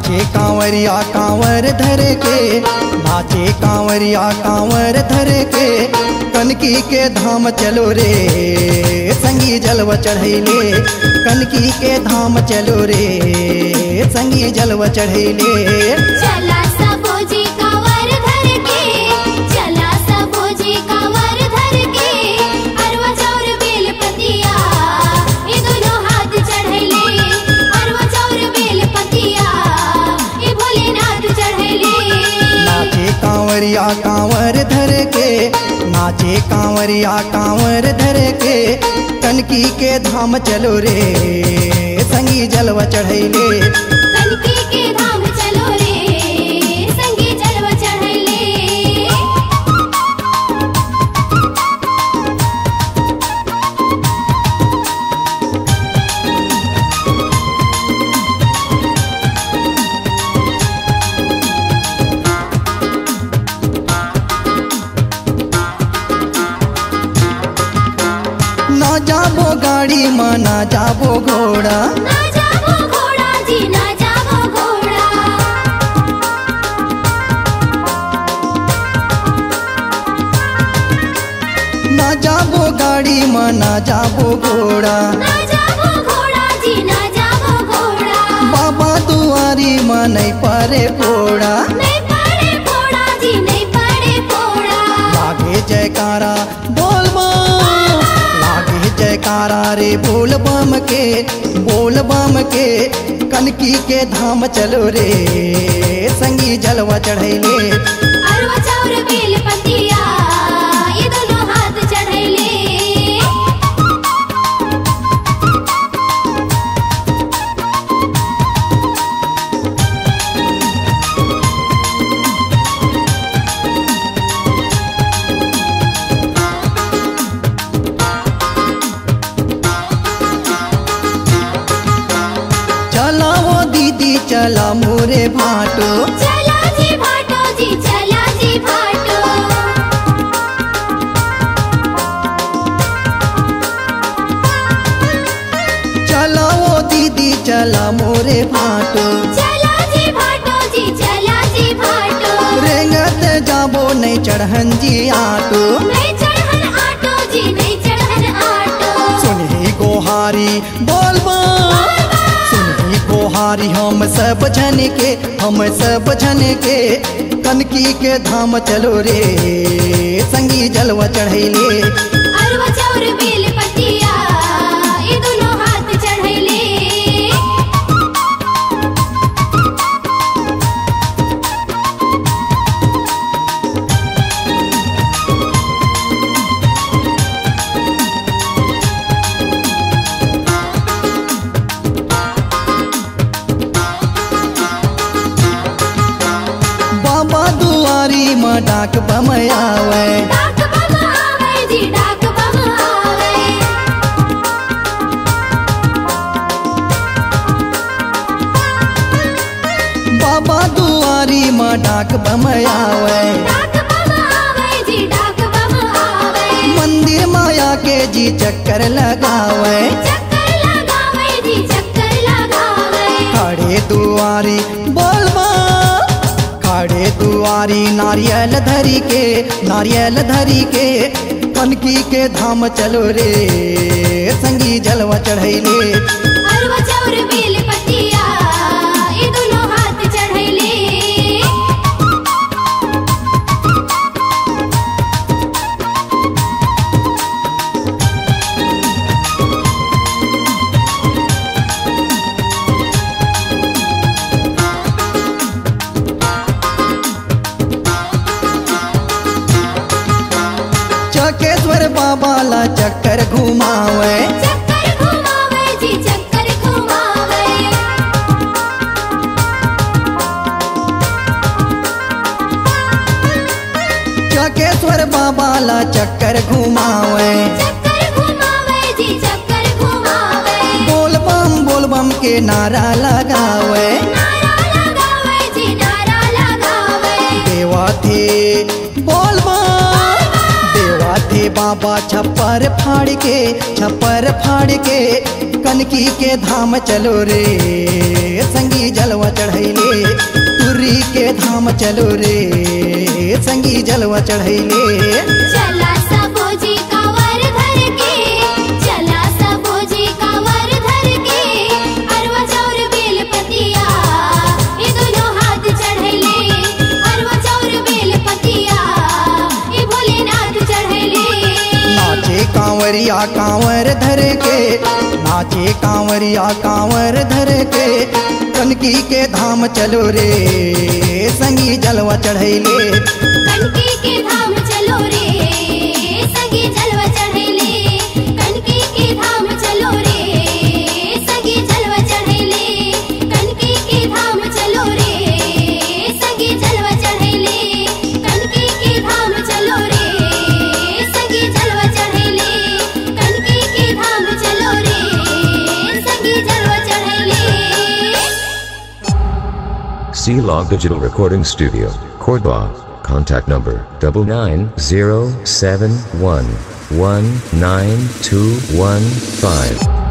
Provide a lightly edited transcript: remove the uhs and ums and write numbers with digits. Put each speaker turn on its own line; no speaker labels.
नाचे कांवरिया कांवर धर के, नाचे कांवरिया कांवर धर के, कनकी के धाम चलो रे संगी जलवा चढ़ैले, कनकी के धाम चलो रे संगी जलवा चढ़ैले।
चला सबो जी कांवर धर के, चला सबो जी कांवर धर के, अरवा चाउर बेल पतिया ये दोनों हाथ चढ़ैले, अरवा चाउर बेल पतिया ये भोलेनाथ चढ़ैले।
नाचे कांवरिया कांवर धर के, नाचे कांवरिया कांवर धर के, कनकी के धाम चलो रे संगी जलवा चढ़ैले।
कनकी के धाम चलो रे संगी जलवा चढ़ैले।
ना जाबो गाड़ी माँ ना जाबो घोड़ा,
ना जाबो घोड़ा जी ना जाबो घोड़ा,
ना जाबो गाड़ी माँ ना जाबो घोड़ा,
ना जाबो घोड़ा जी ना जाबो घोड़ा,
बाबा दुआरी माँ नहीं पारे फोड़ा,
नहीं पड़े फोड़ा जी नहीं पड़े फोड़ा।
लागे जयकारा बोल बम, लागे जयकारा रे बोल बम के, बोल बम के, कनकी के धाम चलो रे संगी जलवा चढ़ैले।
अरवा चाउर बेल पतिया ये दोनों हाथ चढ़ैले।
चला वो दीदी चला मोरे भाटो,
चला जी भाटो जी चला जी भाटो,
चला वो दीदी चला मोरे भाटो,
चला जी भाटो जी चला जी भाटो,
रेंगत जाबो नहीं चढ़न जी आटो,
नहीं चढ़न आटो जी नहीं चढ़न आटो।
सुनही गोहारी बोल बम, सुनही गोहारी हम सब जन के, हम सब जन के, कनकी के धाम चलो रे संगी जलवा चढ़ैले।
अरवा चाउर बेल पतिया ये दोनों हाथ चढ़ैले।
बाबा दुआरी माँ डाक बम आवे,
डाक बम आवे जी डाक बम आवे,
बाबा दुआरी माँ डाक बम आवे,
डाक बम आवे जी डाक बम आवे,
मंदिर माया के जी चक्कर लगावे,
चक्कर लगावे जी चक्कर लगावे।
खड़े दुआरी बोल बम, खड़े दुआरी नारियल धरी के, नारियल धरी के, कनकी के धाम चलो रे संगी जलवा चढ़ैले।
अरवा चाउर बेल पतिया ये दोनों हाथ चढ़ैले।
चकेश्वर बाबा ला चक्कर घुमावे,
चक्कर घुमावे जी चक्कर घुमावे,
चकेश्वर बाबा ला चक्कर घुमावे,
चक्कर घुमावे जी चक्कर घुमावे,
बोल बम के नारा लगावे,
नारा लगावे जी नारा लगावे।
देवा थे बोल बम, देवा थे बाबा छप्पर फाड़ के कनकी के धाम चलो रे संगी जलवा चढ़ैले तुर्री के धाम चलो रे संगी जलवा चढ़ैले
चला सबोजी कांवर धर के चला सबोजी कांवर धर के अरवा चाउर बेल पतिया ये दोनों हाथ चढ़ैले अरवा चाउर बेल पतिया ये भोलेनाथ चढ़ैले
नाचे कांवरिया कांवर धर के नाचे कांवरिया कांवर धर के कनकी के धाम चलो रे संगी जलवा चढ़ैले
कनकी के धाम चलो रे संगी जलवा चढ़ैले कनकी के धाम चलो रे संगी जलवा चढ़ैले कनकी के धाम चलो रे संगी जलवा चढ़ैले कनकी के धाम चलो रे संगी जलवा चढ़ैले कनकी के धाम चलो रे संगी जलवा चढ़ैले
C-Log Digital Recording Studio, Cordoba. Contact number 99071192115.